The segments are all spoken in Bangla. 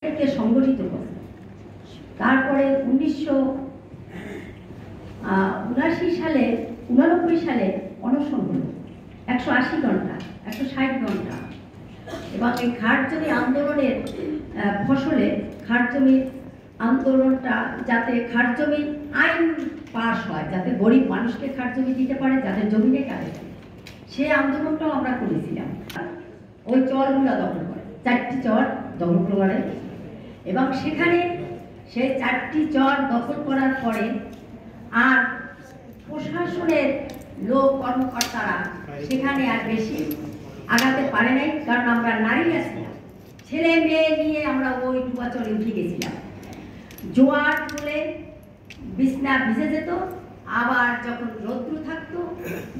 কে সংগঠিত করে। তারপরে 1979 সালে 89 সালে অনশন হলো 180 ঘন্টা 160 ঘন্টা। এবং এই খাট জমি আন্দোলনের ফসলে খাট জমি আন্দোলনটা যাতে খাট জমি আইন পাস হয়, যাতে গরিব মানুষকে খাট জমি দিতে পারে, যাতে জমি নেই কাটে, সেই আন্দোলনটাও আমরা করেছিলাম। ওই চরগুলো দখল করে, 4টি চর দখল করে, এবং সেখানে সেই 4টি চর দখল করার পরে আর প্রশাসনের লোক কর্মকর্তারা সেখানে আর বেশি আগাতে পারে নাই, কারণ আমরা নারীরা ছিলাম, ছেলে মেয়ে নিয়ে আমরা ওই ডুবাচরে উঠে গেছিলাম। জোয়ার তুলে বিছনা ভিজে যেত, আবার যখন রৌদ্র থাকতো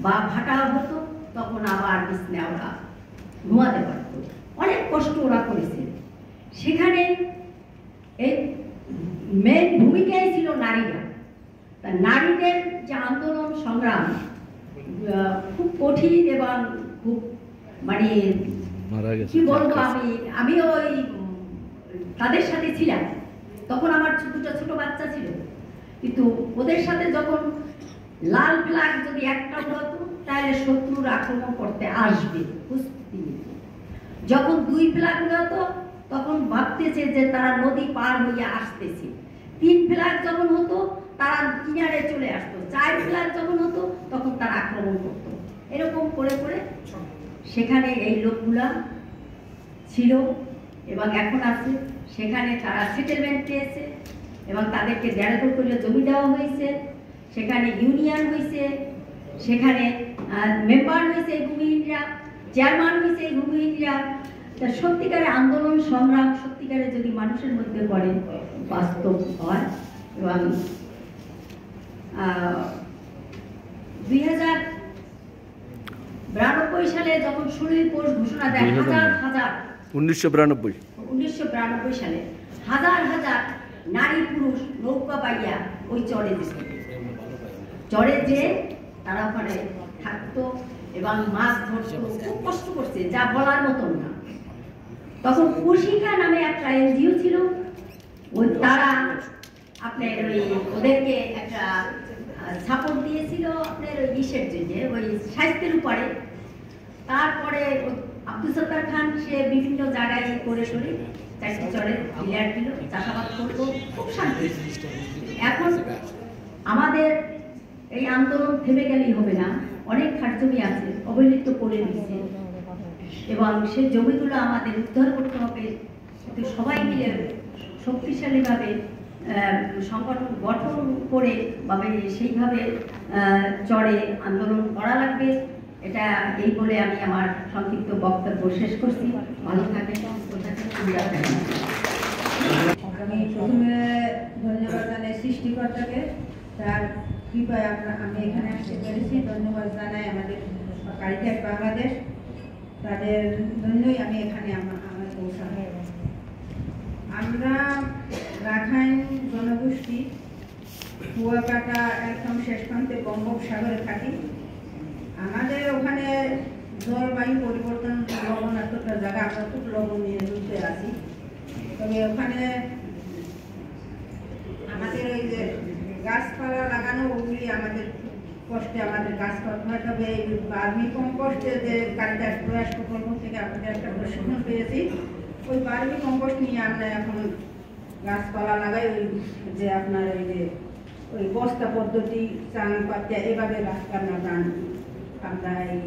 বা ভাটা হতো তখন আবার বিছনা ওরা ঘুমাতে পারতো। অনেক কষ্ট ওরা করেছে। সেখানে এই মেন ভূমিকাই ছিল নারীরা। তা নারীদের যে আন্দোলন সংগ্রাম খুব কঠিন এবং খুব মানে কি বলবো, আমি ওই তাদের সাথে ছিলাম। তখন আমার ছোট বাচ্চা ছিল, কিন্তু ওদের সাথে যখন লাল ফ্ল্যাগ যদি একটা হতো তাহলে শত্রুর আক্রমণ করতে আসবে, যখন 2 ফ্ল্যাগ হতো তখন ভাবতেছে যে তারা নদী পার হইয়া আসতেছে, 3 ফ্ল্যাগ যখন হতো তারা কিনারে চলে আসতো, 4 ফ্ল্যাগ যখন হতো তখন তারা আক্রমণ করতো। এরকম করে করে সেখানে এই লোকগুলা ছিল এবং এখন আছে। সেখানে তারা সেটেলমেন্ট পেয়েছে এবং তাদেরকে 1.5 একর করে জমি দেওয়া হয়েছে, সেখানে ইউনিয়ন হয়েছে, সেখানে মেম্বার হয়েছে এই ভূমিহীনরা, চেয়ারম্যান হয়েছে এই ভূমিহীনরা। সত্যিকারের আন্দোলন সংগ্রাম সত্যিকারে যদি মানুষের মধ্যে পড়ে বাস্তব হয়। এবং 2092 সালে যখন 16 পৌষ ঘোষণা দেয়, 1992 সালে হাজার হাজার নারী পুরুষ নৌকা পাইয়া ওই চরে যে তারা ওখানে থাকতো এবং মাছ ধরতো, খুব কষ্ট করছে যা বলার মতন না। তখন কুশিকা নামে একটা এনজিও ছিল, ওই তারা আপনার ওই ওদেরকে একটা সাপোর্ট দিয়েছিল আপনার ওই ইসের জন্য, ওই স্বাস্থ্যের উপরে। তারপরে আব্দুল সত্তার খান সে বিভিন্ন জায়গায় করে 4টি চরে প্লেয়ার দিল, চাষাবাদ করতো, খুব শান্তি। এখন আমাদের এই আন্দোলন থেমে গেলেই হবে না, অনেক খাট জমি আছে অবহেলিত করে দিচ্ছে এবং সেই জমিগুলো আমাদের উদ্ধার করতে হবে। সবাই মিলে শক্তিশালীভাবে সংগঠন গঠন করে সেইভাবে চরে আন্দোলন করা লাগবে। এটা এই বলে আমি আমার সংক্ষিপ্ত বক্তব্য শেষ করছি। ভালো থাকেন। আমি প্রথমে ধন্যবাদ জানাই সৃষ্টিকর্তাকে, তার কৃপায় আমি এখানে আসতে পেরেছি। ধন্যবাদ জানাই আমাদের কারিগর বাংলাদেশ, তাদের জন্যই আমি এখানে আমার পৌঁছানো। আমরা রাখাইন জনগোষ্ঠী কুয়াকাটা একদম শেষ প্রান্তে বঙ্গোপসাগরে থাকি। আমাদের ওখানে জলবায়ু পরিবর্তন, লবণাক্ততার জায়গা, আমরা খুব লবণ নিয়ে যুদ্ধে আছি। তবে ওখানে আমাদের ওই যে গাছপালা লাগানো, ওগুলি আমাদের কষ্টে আমাদের গাছ কাটতে হয়। তবে এই বার্মি কম্পোস্টে যে কারিগর প্রয়াস প্রকল্প থেকে আমাদের একটা প্রশিক্ষণ পেয়েছি, ওই বার্মি কম্পোস্ট নিয়ে আমরা এখন গাছপালা লাগাই। ওই যে আপনার ওই যে ওই বস্তা পদ্ধতি, চাং পাতিয়া, এভাবে গাছপালা আমরা এই